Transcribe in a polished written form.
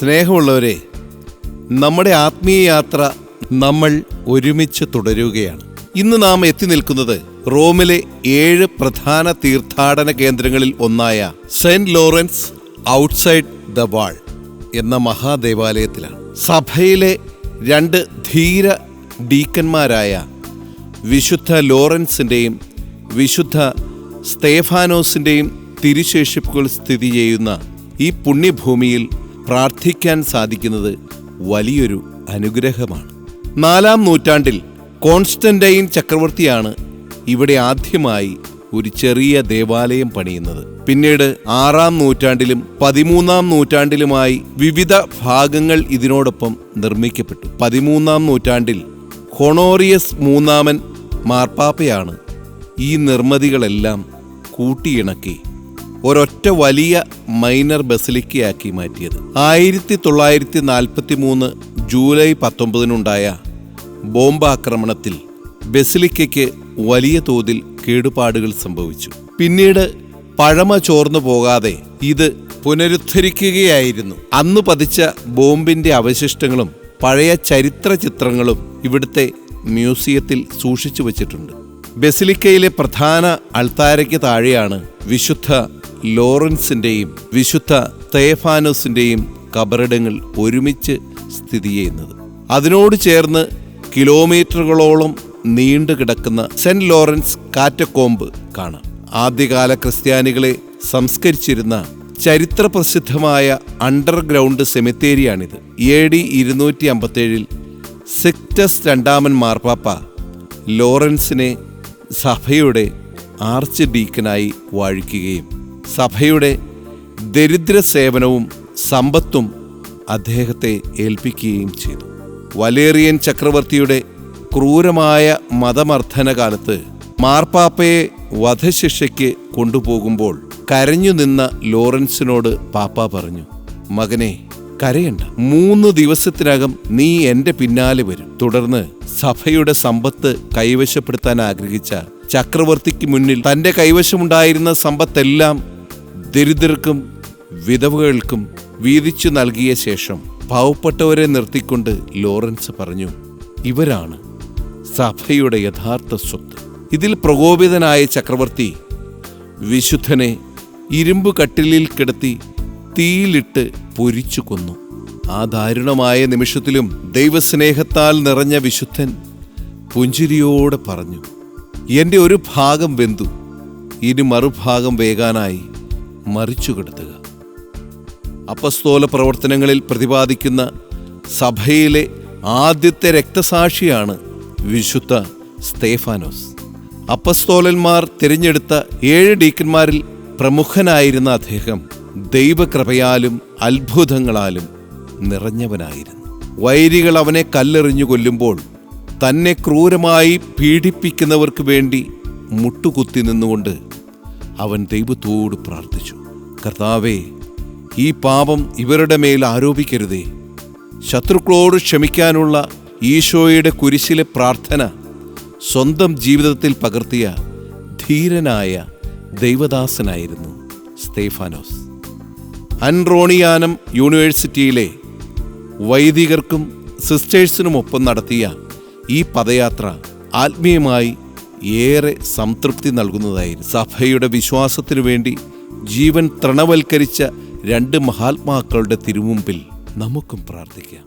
സ്നേഹമുള്ളവരെ, നമ്മുടെ ആത്മീയ യാത്ര നമ്മൾ ഒരുമിച്ച് തുടരുകയാണ്. ഇന്ന് നാം എത്തി നിൽക്കുന്നത് റോമിലെ 7 പ്രധാന തീർത്ഥാടന കേന്ദ്രങ്ങളിൽ ഒന്നായ saint Lawrence outside the wall എന്ന മഹാദേവാലയത്തിലാണ്. സഭയിലെ 2 ധീര ഡീക്കന്മാരായ വിശുദ്ധ ലോറൻസിൻ്റെയും വിശുദ്ധ സ്തേഫാനോസിൻ്റെയും തിരുശേഷിപ്പുകൾ സ്ഥിതി ചെയ്യുന്ന ഈ പുണ്യഭൂമിയിൽ പ്രാർത്ഥിക്കാൻ സാധിക്കുന്നത് വലിയൊരു അനുഗ്രഹമാണ്. 4-ാം നൂറ്റാണ്ടിൽ കോൺസ്റ്റന്റൈൻ ചക്രവർത്തിയാണ് ഇവിടെ ആദ്യമായി ഒരു ചെറിയ ദേവാലയം പണിയുന്നത്. പിന്നീട് 6-ാം നൂറ്റാണ്ടിലും 13-ാം നൂറ്റാണ്ടിലുമായി വിവിധ ഭാഗങ്ങൾ ഇതിനോടൊപ്പം നിർമ്മിക്കപ്പെട്ടു. 13-ാം നൂറ്റാണ്ടിൽ ഹൊണോറിയസ് 3-ാമൻ മാർപ്പാപ്പയാണ് ഈ നിർമ്മിതികളെല്ലാം കൂട്ടിയിണക്കി ഒരൊറ്റ വലിയ മൈനർ ബസിലിക്കയാക്കി മാറ്റിയത്. 1943 ജൂലൈ 19-നുണ്ടായ ബോംബാക്രമണത്തിൽ ബസിലിക്കയ്ക്ക് വലിയ തോതിൽ കേടുപാടുകൾ സംഭവിച്ചു. പിന്നീട് പഴമ ചോർന്നു പോകാതെ ഇത് പുനരുദ്ധരിക്കുകയായിരുന്നു. അന്ന് പതിച്ച ബോംബിന്റെ അവശിഷ്ടങ്ങളും പഴയ ചരിത്ര ചിത്രങ്ങളും ഇവിടുത്തെ മ്യൂസിയത്തിൽ സൂക്ഷിച്ചു വച്ചിട്ടുണ്ട്. ബസിലിക്കയിലെ പ്രധാന അൾത്താരയ്ക്ക് താഴെയാണ് വിശുദ്ധ ലോറൻസിന്റെയും വിശുദ്ധ സ്തേഫാനോസിന്റെയും കബറിടങ്ങൾ ഒരുമിച്ച് സ്ഥിതി ചെയ്യുന്നത്. അതിനോട് ചേർന്ന് കിലോമീറ്ററുകളോളം നീണ്ടു കിടക്കുന്ന സെന്റ് ലോറൻസ് കാറ്റക്കോംബ് കാണാം. ആദ്യകാല ക്രിസ്ത്യാനികളെ സംസ്കരിച്ചിരുന്ന ചരിത്രപ്രസിദ്ധമായ അണ്ടർഗ്രൗണ്ട് സെമിത്തേരിയാണിത്. AD 257 സിക്സ്റ്റസ് 2-ാമൻ മാർപ്പാപ്പ ലോറൻസിനെ സഭയുടെ ആർച്ച് ഡീക്കനായി വാഴിക്കുകയും സഭയുടെ ദരിദ്ര സേവനവും സമ്പത്തും അദ്ദേഹത്തെ ഏൽപ്പിക്കുകയും ചെയ്തു. വലേറിയൻ ചക്രവർത്തിയുടെ ക്രൂരമായ മതമർദ്ദന കാലത്ത് മാർപ്പാപ്പയെ വധശിക്ഷയ്ക്ക് കൊണ്ടുപോകുമ്പോൾ കരഞ്ഞു നിന്ന ലോറൻസിനോട് പാപ്പ പറഞ്ഞു, മകനെ കരയണ്ട, 3 ദിവസത്തിനകം നീ എൻ്റെ പിന്നാലെ വരും. തുടർന്ന് സഭയുടെ സമ്പത്ത് കൈവശപ്പെടുത്താൻ ആഗ്രഹിച്ച ചക്രവർത്തിക്ക് മുന്നിൽ തൻ്റെ കൈവശമുണ്ടായിരുന്ന സമ്പത്തെല്ലാം ദരിദ്രർക്കും വിധവകൾക്കും വീതിച്ചു നൽകിയ ശേഷം പാവപ്പെട്ടവരെ നിർത്തിക്കൊണ്ട് ലോറൻസ് പറഞ്ഞു, ഇവരാണ് സഭയുടെ യഥാർത്ഥ സ്വത്ത്. ഇതിൽ പ്രകോപിതനായ ചക്രവർത്തി വിശുദ്ധനെ ഇരുമ്പ് കട്ടിലിൽ കിടത്തി തീയിലിട്ട് പൊരിച്ചു കൊന്നു. ആ ദാരുണമായ നിമിഷത്തിലും ദൈവസ്നേഹത്താൽ നിറഞ്ഞ വിശുദ്ധൻ പുഞ്ചിരിയോടെ പറഞ്ഞു, എൻ്റെ ഒരു ഭാഗം വെന്തു, ഇനി മറുഭാഗം വേകാനായി മറിച്ചു കിടത്തുക. അപ്പസ്തോല പ്രവർത്തനങ്ങളിൽ പ്രതിപാദിക്കുന്ന സഭയിലെ ആദ്യത്തെ രക്തസാക്ഷിയാണ് വിശുദ്ധ സ്തേഫാനോസ്. അപ്പസ്തോലന്മാർ തിരഞ്ഞെടുത്ത 7 ഡീക്കന്മാരിൽ പ്രമുഖനായിരുന്ന അദ്ദേഹം ദൈവകൃപയാലും അത്ഭുതങ്ങളാലും നിറഞ്ഞവനായിരുന്നു. വൈരികൾ അവനെ കല്ലെറിഞ്ഞു കൊല്ലുമ്പോൾ തന്നെ ക്രൂരമായി പീഡിപ്പിക്കുന്നവർക്ക് വേണ്ടി മുട്ടുകുത്തി നിന്നുകൊണ്ട് അവൻ ദൈവത്തോട് പ്രാർത്ഥിച്ചു, കർത്താവേ, ഈ പാപം ഇവരുടെ മേൽ ആരോപിക്കരുതേ. ശത്രുക്കളോട് ക്ഷമിക്കാനുള്ള ഈശോയുടെ കുരിശിലെ പ്രാർത്ഥന സ്വന്തം ജീവിതത്തിൽ പകർത്തിയ ധീരനായ ദൈവദാസനായിരുന്നു സ്തേഫാനോസ്. അൻറോണിയാനം യൂണിവേഴ്സിറ്റിയിലെ വൈദികർക്കും സിസ്റ്റേഴ്സിനുമൊപ്പം നടത്തിയ ഈ പദയാത്ര ആത്മീയമായി ഏറെ സംതൃപ്തി നൽകുന്നതായിരുന്നു. സഭയുടെ വിശ്വാസത്തിനു വേണ്ടി ജീവൻ തൃണവൽക്കരിച്ച 2 മഹാത്മാക്കളുടെ തിരുമുമ്പിൽ നമുക്കും പ്രാർത്ഥിക്കാം.